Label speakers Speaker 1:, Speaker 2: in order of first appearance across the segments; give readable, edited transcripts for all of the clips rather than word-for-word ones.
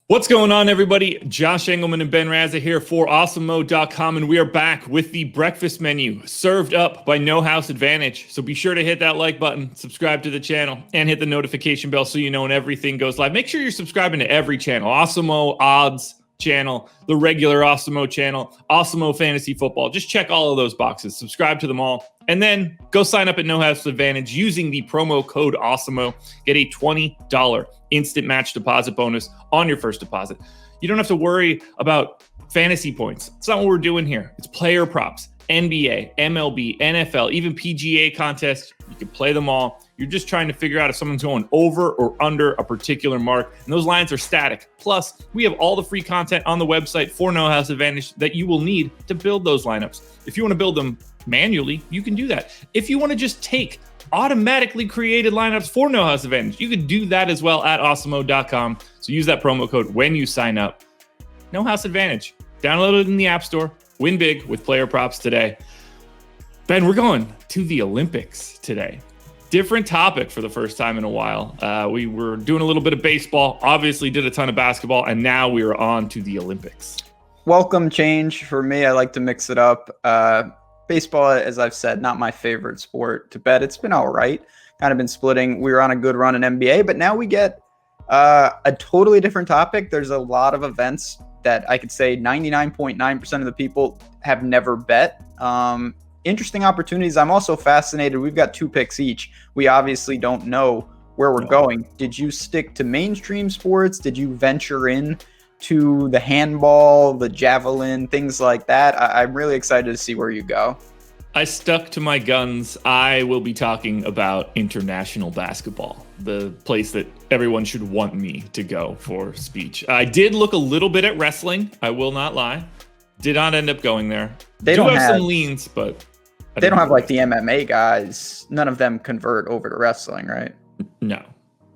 Speaker 1: What's going on, everybody? Josh Engleman and Ben Rasa here for Awesemo.com, and we are back with the breakfast menu served up by No House Advantage. So be sure to hit that like button, subscribe to the channel, and hit the notification bell so you know when everything goes live. Make sure you're subscribing to every channel. Awesemo Odds channel, the regular Awesemo channel, Awesemo Fantasy Football. Just check all of those boxes. Subscribe to them all. And then go sign up at No House Advantage using the promo code Awesemo. Get a $20 instant match deposit bonus on your first deposit. You don't have to worry about fantasy points. It's not what we're doing here. It's player props, NBA, MLB, NFL, even PGA contests. You can play them all. You're just trying to figure out if someone's going over or under a particular mark, and those lines are static. Plus, we have all the free content on the website for No House Advantage that you will need to build those lineups. If you want to build them manually, you can do that. If you want to just take automatically created lineups for No House Advantage, you could do that as well at Awesemo.com. So use that promo code when you sign up. No House Advantage. Download it in the App Store. Win big with player props today. Ben, we're going to the Olympics today. Different topic for the first time in a while. We were doing a little bit of baseball, obviously did a ton of basketball, and now we are on to the Olympics.
Speaker 2: Welcome change for me. I like to mix it up. Baseball, as I've said, not my favorite sport to bet. It's been all right. Kind of been splitting. We were on a good run in NBA, but now we get a totally different topic. There's a lot of events that I could say 99.9% of the people have never bet. Interesting opportunities. I'm also fascinated. We've got 2 picks each. We obviously don't know where we're going. Did you stick to mainstream sports? Did you venture in to the handball, the javelin, things like that? I'm really excited to see where you go.
Speaker 1: I stuck to my guns. I will be talking about international basketball, the place that everyone should want me to go for speech. I did look a little bit at wrestling. I will not lie. Did not end up going there.
Speaker 2: They don't have
Speaker 1: some leans, but
Speaker 2: they don't have like the MMA guys. None of them convert over to wrestling, right?
Speaker 1: No.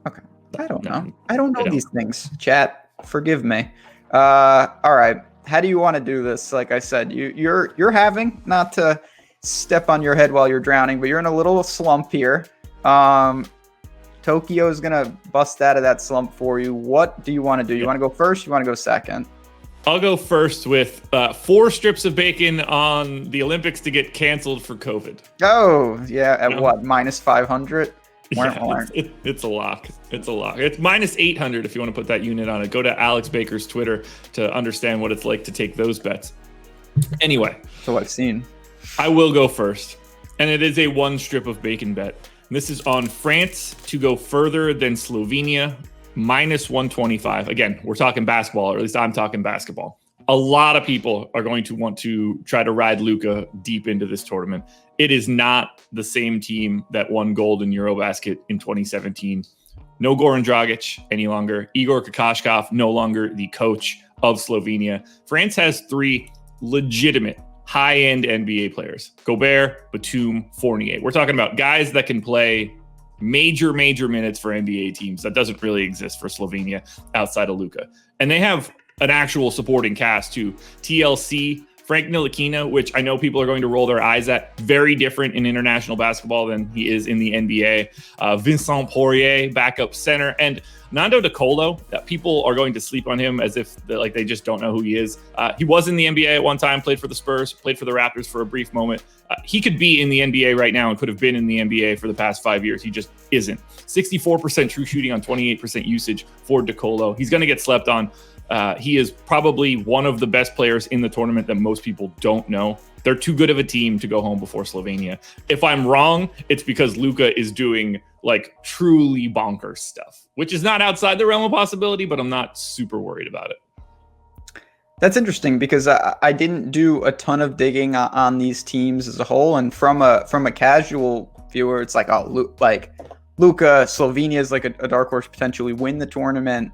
Speaker 2: Okay. I don't know. I don't know these things. Chat, forgive me. All right. How do you want to do this? Like I said, you're having, not to step on your head while you're drowning, but you're in a little slump here. Tokyo is gonna bust out of that slump for you. What do you want to do? You want to go first? You want to go second?
Speaker 1: I'll go first with 4 strips of bacon on the Olympics to get canceled for COVID.
Speaker 2: Oh, yeah. At what? Minus 500?
Speaker 1: Yeah, it's a lock. It's a lock. It's minus 800 if you want to put that unit on it. Go to Alex Baker's Twitter to understand what it's like to take those bets. Anyway.
Speaker 2: So I've seen.
Speaker 1: I will go first. And it is a 1 strip of bacon bet. And this is on France to go further than Slovenia. Minus 125. Again, we're talking basketball, or at least I'm talking basketball. A lot of people are going to want to try to ride Luka deep into this tournament. It is not the same team that won gold in Eurobasket in 2017. No Goran Dragic any longer. Igor Kokoškov no longer the coach of Slovenia. France has 3 legitimate high-end NBA players. Gobert, Batum, Fournier. We're talking about guys that can play major minutes for NBA teams. That doesn't really exist for Slovenia outside of Luka. And they have an actual supporting cast too. TLC, Frank Ntilikina, which I know people are going to roll their eyes at, very different in international basketball than he is in the NBA. Vincent Poirier, backup center, and Nando De Colo. People are going to sleep on him as if they just don't know who he is. He was in the NBA at one time, played for the Spurs, played for the Raptors for a brief moment. He could be in the NBA right now and could have been in the NBA for the past 5 years. He just isn't. 64% true shooting on 28% usage for De Colo. He's going to get slept on. He is probably one of the best players in the tournament that most people don't know. They're too good of a team to go home before Slovenia. If I'm wrong, it's because Luka is doing like truly bonkers stuff, which is not outside the realm of possibility, but I'm not super worried about it.
Speaker 2: That's interesting because I didn't do a ton of digging on these teams as a whole, and from a casual viewer, it's like Luka, Slovenia is like a dark horse potentially win the tournament.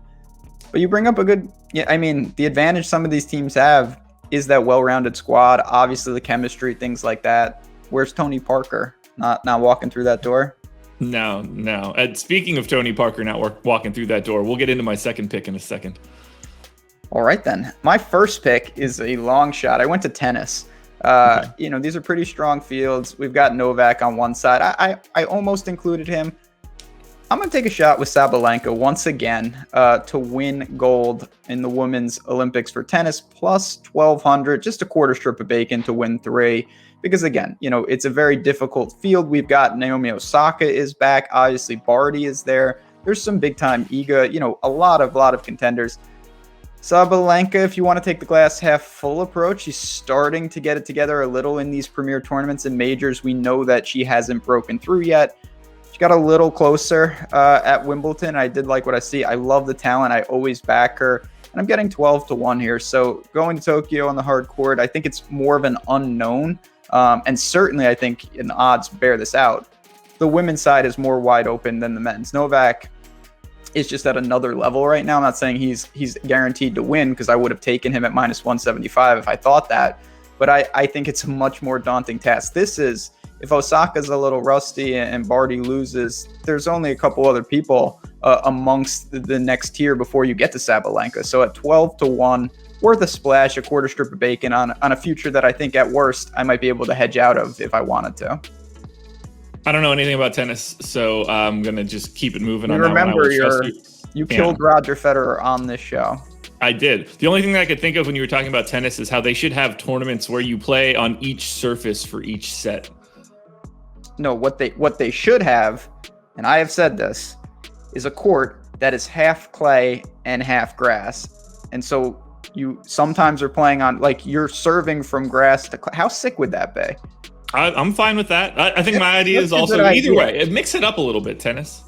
Speaker 2: But you bring up a good, the advantage some of these teams have is that well-rounded squad, obviously the chemistry, things like that. Where's Tony Parker? Not walking through that door?
Speaker 1: No. And speaking of Tony Parker not walking through that door, we'll get into my second pick in a second.
Speaker 2: All right, then. My first pick is a long shot. I went to tennis. These are pretty strong fields. We've got Novak on one side. I almost included him. I'm going to take a shot with Sabalenka once again to win gold in the women's Olympics for tennis, plus 1,200, just a quarter strip of bacon to win 3. Because again, it's a very difficult field. We've got Naomi Osaka is back. Obviously, Barty is there. There's some big time Iga, a lot of contenders. Sabalenka, if you want to take the glass half full approach, she's starting to get it together a little in these premier tournaments and majors. We know that she hasn't broken through yet. She got a little closer at Wimbledon. I did like what I see. I love the talent. I always back her. And I'm getting 12-1 here. So going to Tokyo on the hard court, I think it's more of an unknown. And certainly I think in odds bear this out. The women's side is more wide open than the men's. Novak is just at another level right now. I'm not saying he's guaranteed to win, because I would have taken him at minus 175 if I thought that. But I think it's a much more daunting task. This is, if Osaka's a little rusty and Barty loses, there's only a couple other people amongst the next tier before you get to Sabalenka. So at 12-1, worth a splash, a quarter strip of bacon on a future that I think at worst I might be able to hedge out of if I wanted to.
Speaker 1: I don't know anything about tennis, so I'm going to just keep it moving on
Speaker 2: remember
Speaker 1: that one.
Speaker 2: You killed Roger Federer on this show.
Speaker 1: I did. The only thing that I could think of when you were talking about tennis is how they should have tournaments where you play on each surface for each set.
Speaker 2: No, what they should have, and I have said this, is a court that is half clay and half grass. And so you sometimes are playing on, like, you're serving from grass to clay. How sick would that be?
Speaker 1: I'm fine with that. I think my idea is also either way. Mix it up a little bit, tennis.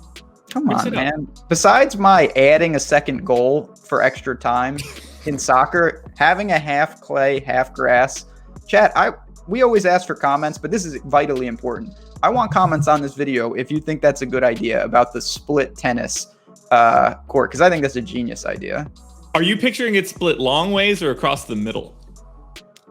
Speaker 2: Come on, man. Besides my adding a second goal for extra time in soccer, having a half clay, half grass. Chat, we always ask for comments, but this is vitally important. I want comments on this video if you think that's a good idea about the split tennis court, because I think that's a genius idea.
Speaker 1: Are you picturing it split long ways or across the middle?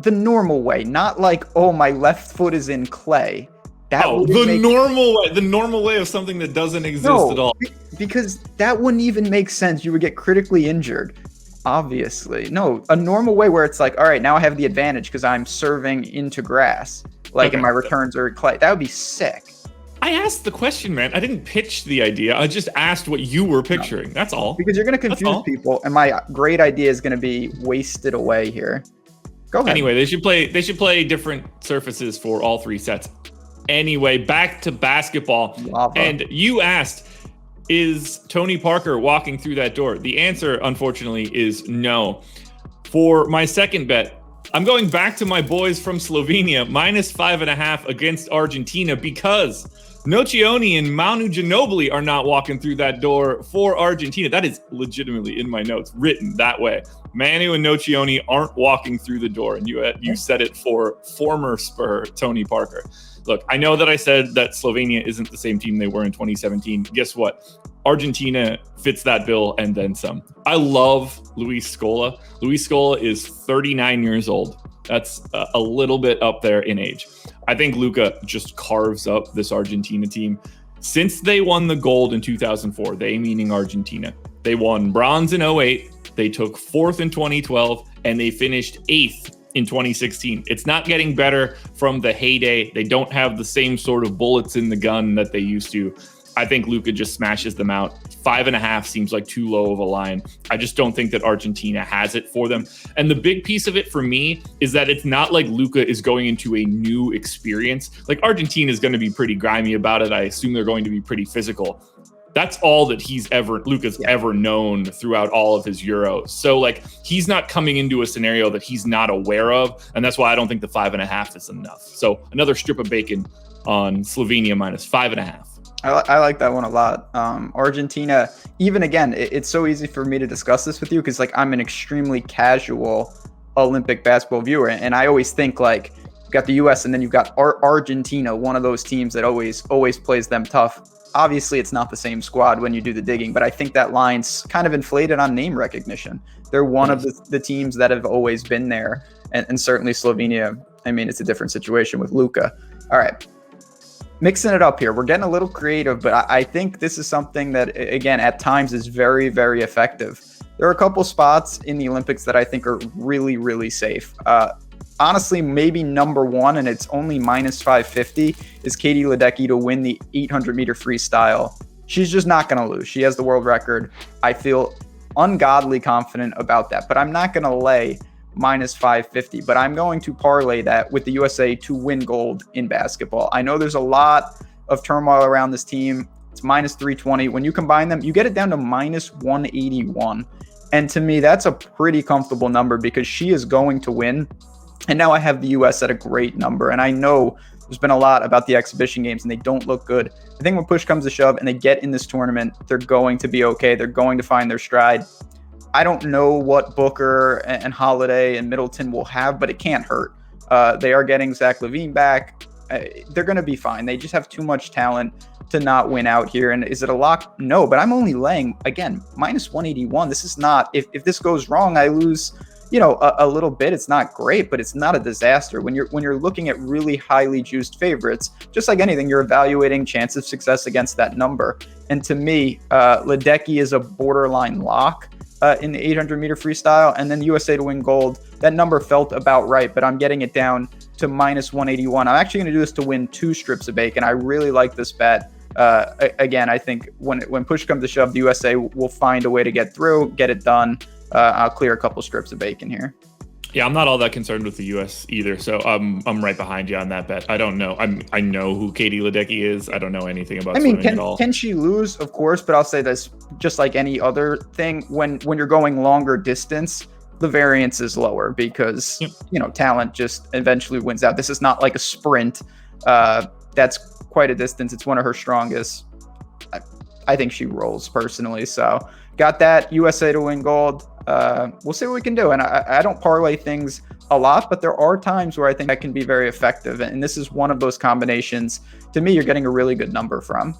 Speaker 2: The normal way, not like, oh, my left foot is in clay.
Speaker 1: The normal way of something that doesn't exist at all.
Speaker 2: Because that wouldn't even make sense. You would get critically injured, obviously. No, a normal way where it's like, all right, now I have the advantage because I'm serving into grass, and my returns are clay. That would be sick.
Speaker 1: I asked the question, man. I didn't pitch the idea. I just asked what you were picturing. No. That's all.
Speaker 2: Because you're going to confuse people, and my great idea is going to be wasted away here. Go ahead.
Speaker 1: Anyway, they should play different surfaces for all 3 sets. Anyway, back to basketball.
Speaker 2: Lava.
Speaker 1: And you asked, is Tony Parker walking through that door? The answer, unfortunately, is no. For my second bet, I'm going back to my boys from Slovenia, minus 5.5 against Argentina, because Nocioni and Manu Ginobili are not walking through that door for Argentina. That is legitimately in my notes, written that way. Manu and Nocioni aren't walking through the door, and you said it for former Spur Tony Parker. Look, I know that I said that Slovenia isn't the same team they were in 2017. Guess what? Argentina fits that bill and then some. I love Luis Scola. Luis Scola is 39 years old. That's a little bit up there in age. I think Luka just carves up this Argentina team. Since they won the gold in 2004, they meaning Argentina, they won bronze in 2008, they took 4th in 2012, and they finished 8th in 2016. It's not getting better from the heyday. They don't have the same sort of bullets in the gun that they used to. I think Luka just smashes them out. 5.5 seems like too low of a line. I just don't think that Argentina has it for them. And the big piece of it for me is that it's not like Luka is going into a new experience. Like, Argentina is going to be pretty grimy about it. I assume they're going to be pretty physical. That's all that Luka's ever known throughout all of his Euros. So, like, he's not coming into a scenario that he's not aware of. And that's why I don't think the 5.5 is enough. So another strip of bacon on Slovenia minus 5.5.
Speaker 2: I like that one a lot. Argentina, even again, it's so easy for me to discuss this with you because, like, I'm an extremely casual Olympic basketball viewer. And I always think, like, you've got the U.S. and then you've got Argentina, one of those teams that always plays them tough. Obviously, it's not the same squad when you do the digging, but I think that line's kind of inflated on name recognition. They're one of the teams that have always been there. And certainly Slovenia, I mean, it's a different situation with Luka. All right. Mixing it up here. We're getting a little creative, but I think this is something that, again, at times is very, very effective. There are a couple spots in the Olympics that I think are really, really safe. Honestly, maybe number one, and it's only minus 550, is Katie Ledecky to win the 800-meter freestyle She's just not going to lose. She has the world record. I feel ungodly confident about that, but I'm not going to lay minus 550, but I'm going to parlay that with the USA to win gold in basketball. I know there's a lot of turmoil around this team. It's minus 320. When you combine them, you get it down to minus 181. And to me, that's a pretty comfortable number because she is going to win. And now I have the US at a great number. And I know there's been a lot about the exhibition games and they don't look good. I think when push comes to shove and they get in this tournament, they're going to be okay. They're going to find their stride. I don't know what Booker and Holiday and Middleton will have, but it can't hurt. They are getting Zach LaVine back. They're going to be fine. They just have too much talent to not win out here. And is it a lock? No, but I'm only laying, again, minus 181. This is not, if this goes wrong, I lose, a little bit. It's not great, but it's not a disaster. When you're looking at really highly juiced favorites, just like anything, you're evaluating chance of success against that number. And to me, Ledecky is a borderline lock in the 800-meter freestyle, and then USA to win gold. That number felt about right, but I'm getting it down to minus 181. I'm actually going to do this to win 2 strips of bacon. I really like this bet. Again, I think when push comes to shove, the USA will find a way to get through, get it done. I'll clear a couple strips of bacon here.
Speaker 1: Yeah, I'm not all that concerned with the U.S. either, so I'm right behind you on that bet. I don't know. I know who Katie Ledecky is. I don't know anything about swimming at all.
Speaker 2: Can she lose? Of course, but I'll say this, just like any other thing, when you're going longer distance, the variance is lower because, talent just eventually wins out. This is not like a sprint. That's quite a distance. It's one of her strongest. I think she rolls personally, so got that. USA to win gold. We'll see what we can do. And I don't parlay things a lot, but there are times where I think that can be very effective. And this is one of those combinations. To me, you're getting a really good number from.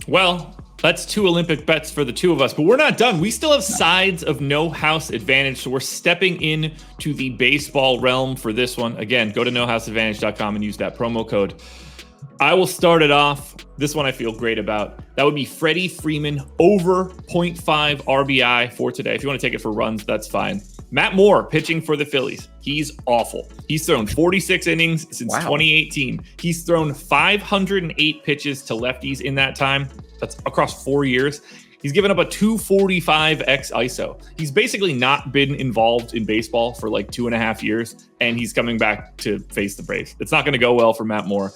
Speaker 1: Well, that's 2 Olympic bets for the 2 of us, but we're not done. We still have sides of no house advantage. So we're stepping in to the baseball realm for this one. Again, go to nohouseadvantage.com and use that promo code. I will start it off. This one I feel great about. That would be Freddie Freeman over 0.5 RBI for today. If you want to take it for runs, that's fine. Matt Moore pitching for the Phillies. He's awful. He's thrown 46 innings since 2018. He's thrown 508 pitches to lefties in that time. That's across 4 years. He's given up a 245 x ISO. He's basically not been involved in baseball for like 2.5 years, and he's coming back to face the Braves. It's not going to go well for Matt Moore.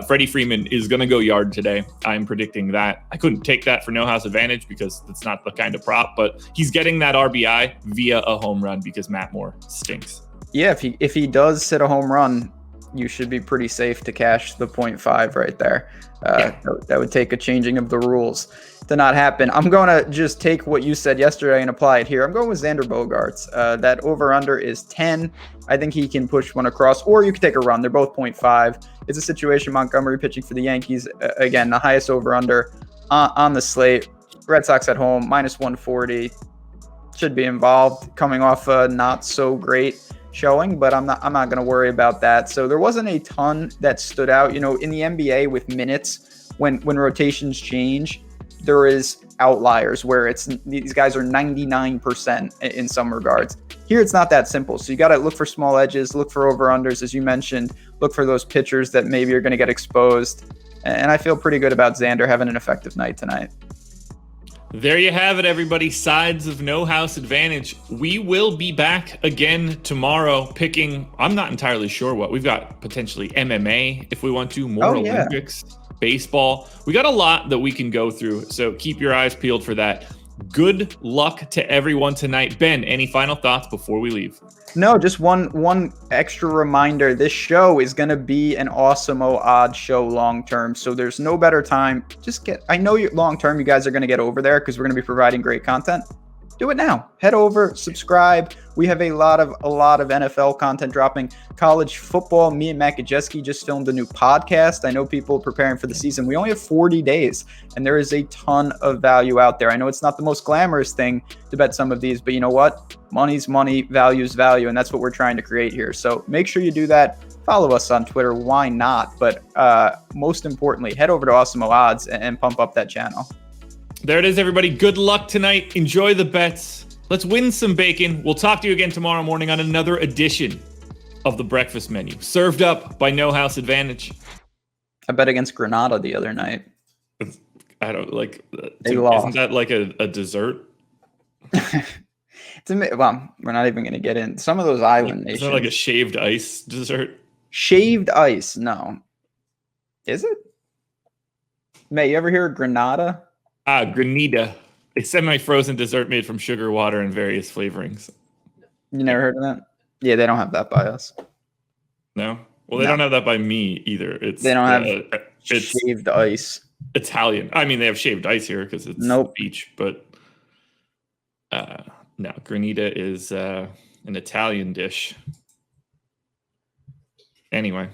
Speaker 1: Freddie Freeman is going to go yard today. I'm predicting that. I couldn't take that for no house advantage because it's not the kind of prop, but he's getting that RBI via a home run because Matt Moore stinks.
Speaker 2: Yeah, if he does hit a home run, you should be pretty safe to cash the 0.5 right there. That would take a changing of the rules to not happen. I'm going to just take what you said yesterday and apply it here. I'm going with Xander Bogaerts. That over-under is 10. I think he can push one across, or you could take a run. They're both 0.5. It's a situation. Montgomery pitching for the Yankees. Again, the highest over-under on the slate. Red Sox at home, minus 140. Should be involved, coming off a not so great showing, but I'm not going to worry about that. So there wasn't a ton that stood out. In the NBA with minutes, when rotations change, there is outliers where these guys are 99% in some regards. Here, it's not that simple. So you got to look for small edges, look for over-unders, as you mentioned, look for those pitchers that maybe are going to get exposed. And I feel pretty good about Xander having an effective night tonight.
Speaker 1: There you have it, everybody. Sides of no house advantage. We will be back again tomorrow picking, I'm not entirely sure what. We've got potentially MMA if we want to, more Olympics, baseball. We got a lot that we can go through, so keep your eyes peeled for that. Good luck to everyone tonight. Ben, any final thoughts before we leave?
Speaker 2: No, just one extra reminder. This show is going to be an Awesemo odds show long term, so there's no better time. I know long term you guys are going to get over there because we're going to be providing great content. Do it now. Head over, subscribe. We have a lot of NFL content dropping. College football. Me and Matt Gajeski just filmed a new podcast. I know people preparing for the season. We only have 40 days, and there is a ton of value out there. I know it's not the most glamorous thing to bet some of these, but you know what? Money's money, value's value, and that's what we're trying to create here. So make sure you do that. Follow us on Twitter. Why not? But most importantly, head over to Awesemo Odds and pump up that channel.
Speaker 1: There it is, everybody. Good luck tonight. Enjoy the bets. Let's win some bacon. We'll talk to you again tomorrow morning on another edition of the breakfast menu, served up by No House Advantage.
Speaker 2: I bet against Granada the other night.
Speaker 1: I don't like.
Speaker 2: They
Speaker 1: Isn't
Speaker 2: lost.
Speaker 1: that like a dessert?
Speaker 2: Well, we're not even going to get in. Some of those island
Speaker 1: Is
Speaker 2: nations.
Speaker 1: that like a shaved ice dessert?
Speaker 2: Shaved ice? No. Is it? May you ever hear of Granada?
Speaker 1: Granita. A semi-frozen dessert made from sugar, water, and various flavorings.
Speaker 2: You never heard of that? Yeah, they don't have that by us.
Speaker 1: No? Well, they
Speaker 2: No.
Speaker 1: don't have that by me either.
Speaker 2: They don't have
Speaker 1: it's
Speaker 2: shaved ice.
Speaker 1: Italian. I mean, they have shaved ice here because it's
Speaker 2: Nope.
Speaker 1: the beach, but no, granita is an Italian dish. Anyway.